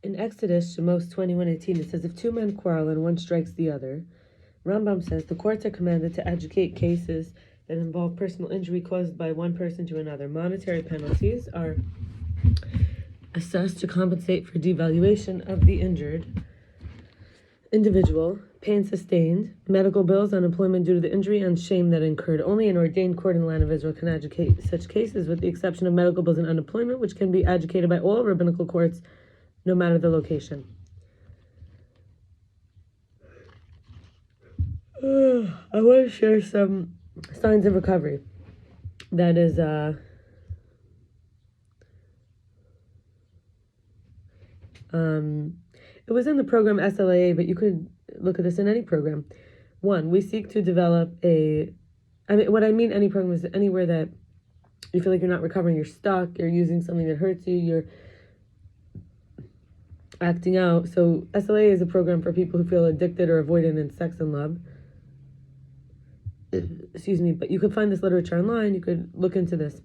In Exodus, Shemos 21:18, it says, if two men quarrel and one strikes the other, Rambam says the courts are commanded to adjudicate cases that involve personal injury caused by one person to another. Monetary penalties are assessed to compensate for devaluation of the injured individual, pain sustained, medical bills, unemployment due to the injury, and shame that incurred. Only an ordained court in the land of Israel can adjudicate such cases, with the exception of medical bills and unemployment, which can be adjudicated by all rabbinical courts, no matter the location. I want to share some signs of recovery. That is, it was in the program SLAA, but you could look at this in any program. 1, we seek to develop any program is anywhere that you feel like you're not recovering, you're stuck, you're using something that hurts you, you're acting out. So SLAA is a program for people who feel addicted or avoidant in sex and love. Excuse me, but you could find this literature online, you could look into this.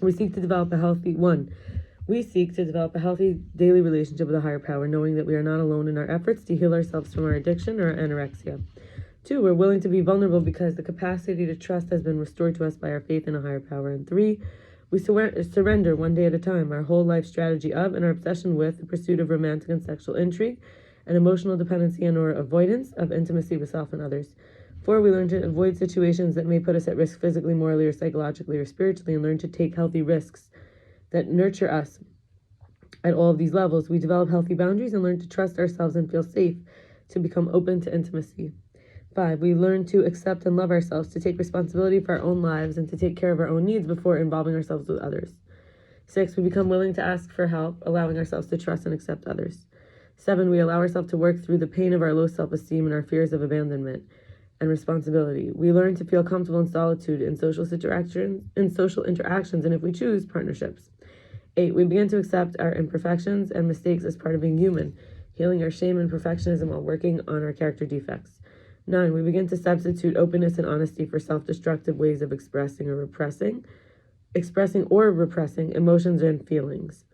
We seek to develop a healthy daily relationship with a higher power, knowing that we are not alone in our efforts to heal ourselves from our addiction or anorexia. 2, we're willing to be vulnerable because the capacity to trust has been restored to us by our faith in a higher power. And 3, we surrender one day at a time our whole life strategy of and our obsession with the pursuit of romantic and sexual intrigue and emotional dependency and or avoidance of intimacy with self and others. 4, we learn to avoid situations that may put us at risk physically, morally, or psychologically, or spiritually, and learn to take healthy risks that nurture us at all of these levels. We develop healthy boundaries and learn to trust ourselves and feel safe to become open to intimacy. 5, we learn to accept and love ourselves, to take responsibility for our own lives and to take care of our own needs before involving ourselves with others. 6, we become willing to ask for help, allowing ourselves to trust and accept others. 7, we allow ourselves to work through the pain of our low self-esteem and our fears of abandonment and responsibility. We learn to feel comfortable in solitude, in social interactions, and if we choose, partnerships. 8, we begin to accept our imperfections and mistakes as part of being human, healing our shame and perfectionism while working on our character defects. 9, we begin to substitute openness and honesty for self-destructive ways of expressing or repressing emotions and feelings.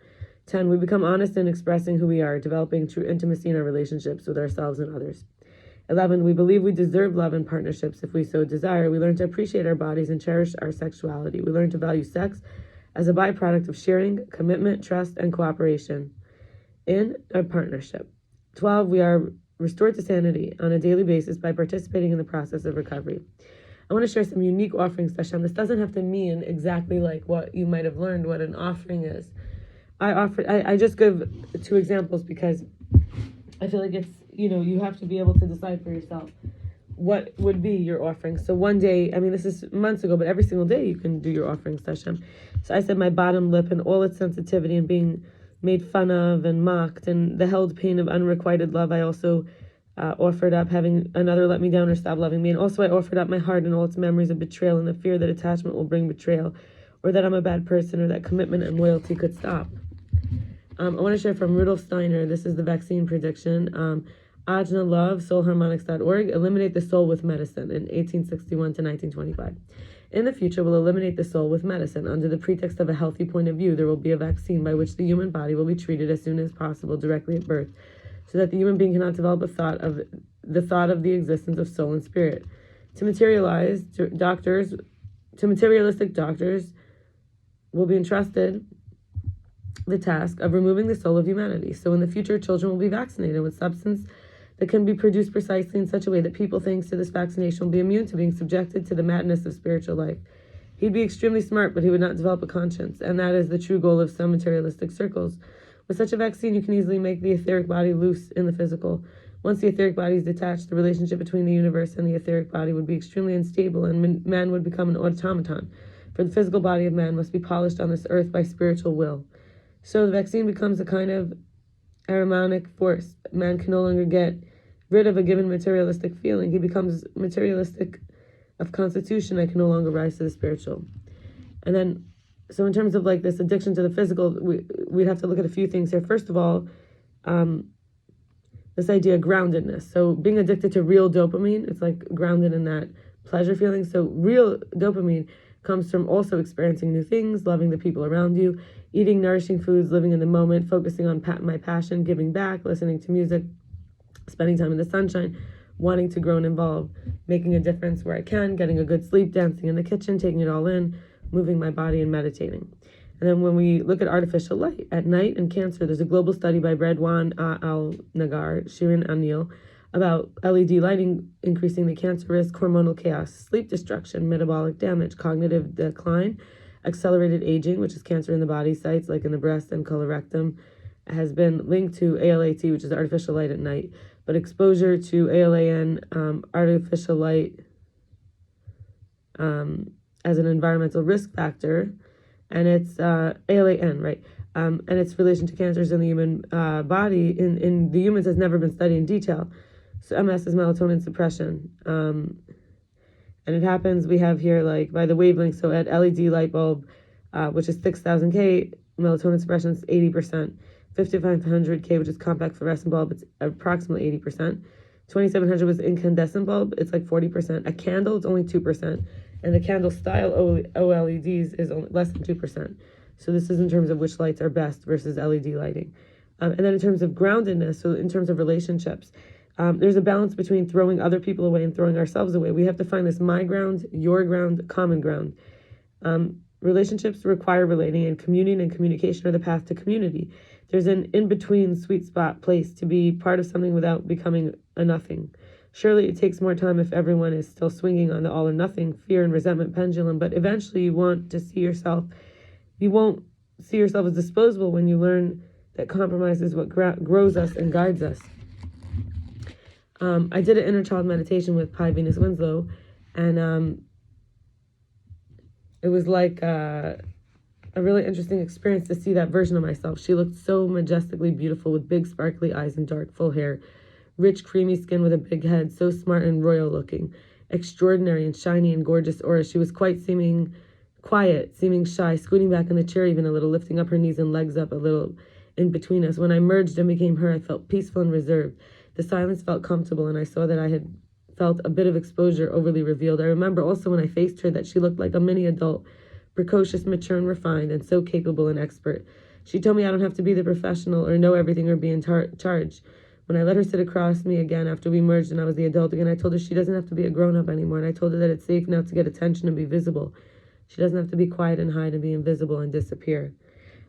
10, we become honest in expressing who we are, developing true intimacy in our relationships with ourselves and others. 11, we believe we deserve love and partnerships if we so desire. We learn to appreciate our bodies and cherish our sexuality. We learn to value sex as a byproduct of sharing, commitment, trust, and cooperation in a partnership. 12, we are restored to sanity on a daily basis by participating in the process of recovery. I want to share some unique offerings to Hashem. This doesn't have to mean exactly like what you might have learned what an offering is. I just give 2 examples because I feel like it's, you have to be able to decide for yourself what would be your offering. So one day, this is months ago, but every single day you can do your offerings to Hashem. So I said my bottom lip and all its sensitivity and being made fun of and mocked and the held pain of unrequited love. I also offered up having another let me down or stop loving me. And also I offered up my heart and all its memories of betrayal and the fear that attachment will bring betrayal, or that I'm a bad person, or that commitment and loyalty could stop. I want to share from Rudolph Steiner. This is the vaccine prediction. Ajna Love, soulharmonics.org, eliminate the soul with medicine in 1861 to 1925. In the future, we'll eliminate the soul with medicine. Under the pretext of a healthy point of view, there will be a vaccine by which the human body will be treated as soon as possible directly at birth, so that the human being cannot develop the thought of the existence of soul and spirit. To materialistic doctors will be entrusted the task of removing the soul of humanity. So in the future, children will be vaccinated with substance that can be produced precisely in such a way that people, thanks to this vaccination, will be immune to being subjected to the madness of spiritual life. He'd be extremely smart, but he would not develop a conscience, and that is the true goal of some materialistic circles. With such a vaccine, you can easily make the etheric body loose in the physical. Once the etheric body is detached, the relationship between the universe and the etheric body would be extremely unstable, and man would become an automaton, for the physical body of man must be polished on this earth by spiritual will. So the vaccine becomes a kind of harmonic force. Man can no longer get rid of a given materialistic feeling. He becomes materialistic of constitution and can no longer rise to the spiritual. And then, so in terms of like this addiction to the physical, we'd have to look at a few things here. First of all, this idea of groundedness. So being addicted to real dopamine, it's like grounded in that pleasure feeling. So real dopamine comes from also experiencing new things, loving the people around you, eating nourishing foods, living in the moment, focusing on my passion, giving back, listening to music, spending time in the sunshine, wanting to grow and evolve, making a difference where I can, getting a good sleep, dancing in the kitchen, taking it all in, moving my body, and meditating. And then when we look at artificial light, at night and Cancer, there's a global study by Redhwan, Al-Naggar, Shirin, Anil, about LED lighting increasing the cancer risk, hormonal chaos, sleep destruction, metabolic damage, cognitive decline, accelerated aging, which is cancer in the body sites like in the breast and colorectum, has been linked to ALAT, which is artificial light at night. But exposure to ALAN, artificial light, as an environmental risk factor, and it's ALAN, right? And its relation to cancers in the human body, in the humans, has never been studied in detail. So MS is melatonin suppression. And it happens, we have here, like, by the wavelength, so at LED light bulb, which is 6,000 K, melatonin suppression is 80%. 5500 K, which is compact fluorescent bulb, it's approximately 80%. 2700 was incandescent bulb, it's like 40%. A candle, it's only 2%. And the candle style OLEDs is only less than 2%. So this is in terms of which lights are best versus LED lighting. And then in terms of groundedness, so in terms of relationships, there's a balance between throwing other people away and throwing ourselves away. We have to find this my ground, your ground, common ground. Relationships require relating, and communion and communication are the path to community. There's an in-between sweet spot place to be part of something without becoming a nothing. Surely it takes more time if everyone is still swinging on the all or nothing, fear and resentment pendulum, but eventually you won't see yourself as disposable when you learn that compromise is what grows us and guides us. I did an inner child meditation with Venus Winslow, and it was like a really interesting experience to see that version of myself. She looked so majestically beautiful with big sparkly eyes and dark full hair, rich creamy skin with a big head, so smart and royal looking, extraordinary and shiny and gorgeous aura. She was seeming quiet, seeming shy, scooting back in the chair even a little, lifting up her knees and legs up a little in between us. When I merged and became her, I felt peaceful and reserved. The silence felt comfortable, and I saw that I had felt a bit of exposure overly revealed. I remember also when I faced her that she looked like a mini adult, precocious, mature, and refined, and so capable and expert. She told me I don't have to be the professional or know everything or be in charge. When I let her sit across me again after we merged and I was the adult again, I told her she doesn't have to be a grown-up anymore, and I told her that it's safe now to get attention and be visible. She doesn't have to be quiet and hide and be invisible and disappear.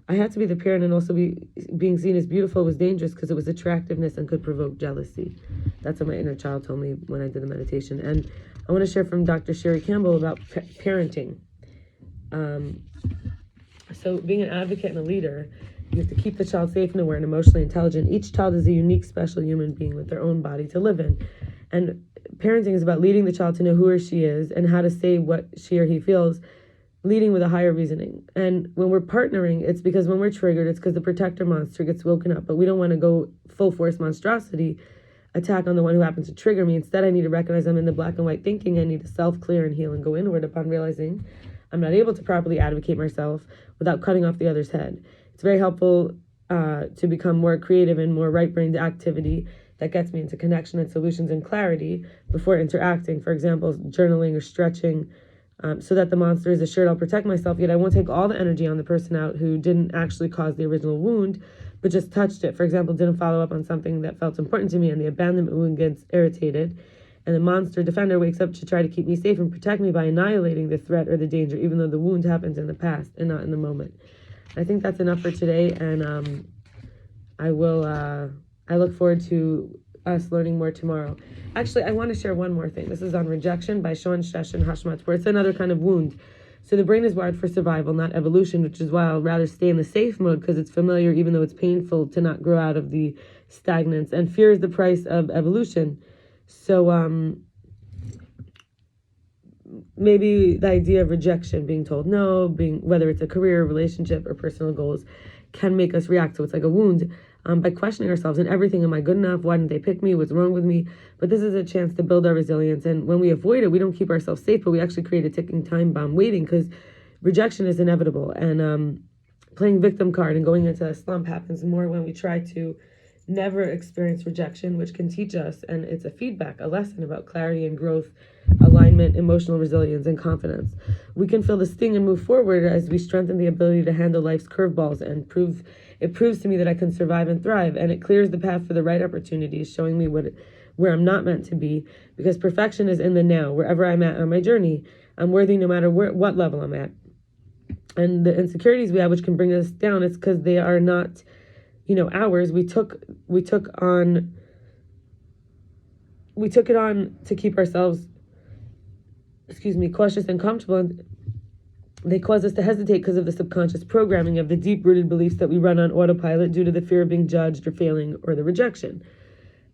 I had to be the parent, and also being seen as beautiful was dangerous because it was attractiveness and could provoke jealousy. That's what my inner child told me when I did the meditation. And I want to share from Dr. Sherrie Campbell about parenting. So being an advocate and a leader, you have to keep the child safe and aware and emotionally intelligent. Each child is a unique, special human being with their own body to live in. And parenting is about leading the child to know who or she is and how to say what she or he feels, leading with a higher reasoning. And when we're partnering, it's because when we're triggered, it's because the protector monster gets woken up. But we don't want to go full force monstrosity attack on the one who happens to trigger me. Instead, I need to recognize I'm in the black and white thinking. I need to self-clear and heal and go inward upon realizing I'm not able to properly advocate myself without cutting off the other's head. It's very helpful to become more creative and more right-brained activity that gets me into connection and solutions and clarity before interacting. For example, journaling or stretching, so that the monster is assured I'll protect myself, yet I won't take all the energy on the person out who didn't actually cause the original wound, but just touched it. For example, didn't follow up on something that felt important to me, and the abandonment wound gets irritated, and the monster defender wakes up to try to keep me safe and protect me by annihilating the threat or the danger, even though the wound happens in the past and not in the moment. I think that's enough for today, and I look forward to us learning more tomorrow. Actually, I want to share one more thing. This is on rejection by Shawn Sheshn Hashmatpour. It's another kind of wound. So the brain is wired for survival, not evolution, which is why I'll rather stay in the safe mode because it's familiar, even though it's painful to not grow out of the stagnance. And fear is the price of evolution. So maybe the idea of rejection, being told no, whether it's a career, relationship, or personal goals, can make us react. So it's like a wound. By questioning ourselves and everything, am I good enough? Why didn't they pick me? What's wrong with me? But this is a chance to build our resilience. And when we avoid it, we don't keep ourselves safe, but we actually create a ticking time bomb waiting, because rejection is inevitable. And playing victim card and going into a slump happens more when we try to never experience rejection, which can teach us, and it's a feedback, a lesson about clarity and growth, alignment, emotional resilience, and confidence. We can feel the sting and move forward as we strengthen the ability to handle life's curveballs, and it proves to me that I can survive and thrive, and it clears the path for the right opportunities, showing me where I'm not meant to be, because perfection is in the now. Wherever I'm at on my journey, I'm worthy no matter what level I'm at. And the insecurities we have, which can bring us down, it's because they are not, ours. We took it on to keep ourselves, cautious and comfortable, and they cause us to hesitate because of the subconscious programming of the deep-rooted beliefs that we run on autopilot due to the fear of being judged or failing or the rejection.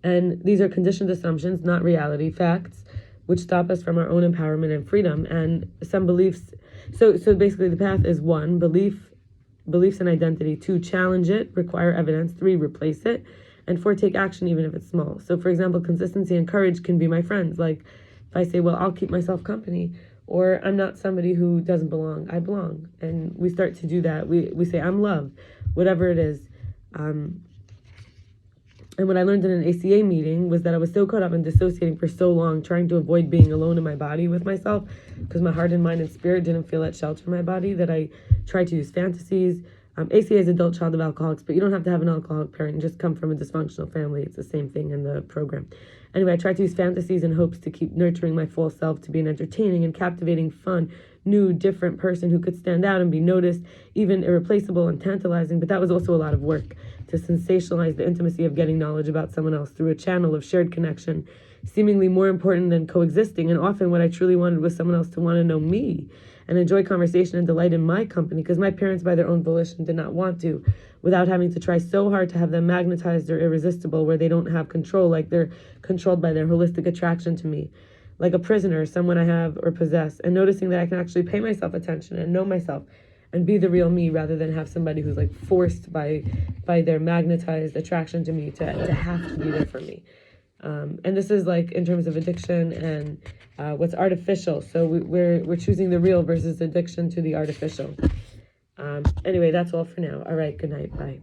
And these are conditioned assumptions, not reality, facts, which stop us from our own empowerment and freedom. And some beliefs, so basically the path is 1, beliefs and identity. 2, challenge it, require evidence. 3, replace it. And 4, take action even if it's small. So for example, consistency and courage can be my friends. Like if I say, well, I'll keep myself company, or I'm not somebody who doesn't belong, I belong. And we start to do that. We say, I'm loved, whatever it is. And what I learned in an ACA meeting was that I was so caught up in dissociating for so long, trying to avoid being alone in my body with myself, because my heart and mind and spirit didn't feel that shelter in my body, that I tried to use fantasies. ACA is adult child of alcoholics, but you don't have to have an alcoholic parent. You just come from a dysfunctional family. It's the same thing in the program. Anyway, I tried to use fantasies in hopes to keep nurturing my full self, to be an entertaining and captivating, fun, new, different person who could stand out and be noticed, even irreplaceable and tantalizing. But that was also a lot of work, to sensationalize the intimacy of getting knowledge about someone else through a channel of shared connection, seemingly more important than coexisting. And often what I truly wanted was someone else to want to know me and enjoy conversation and delight in my company, because my parents, by their own volition, did not want to, without having to try so hard to have them magnetized or irresistible, where they don't have control, like they're controlled by their holistic attraction to me, like a prisoner, someone I have or possess, and noticing that I can actually pay myself attention and know myself and be the real me, rather than have somebody who's like forced by their magnetized attraction to me to have to be there for me. And this is like in terms of addiction and what's artificial. So we're choosing the real versus addiction to the artificial. Anyway, that's all for now. All right, good night. Bye.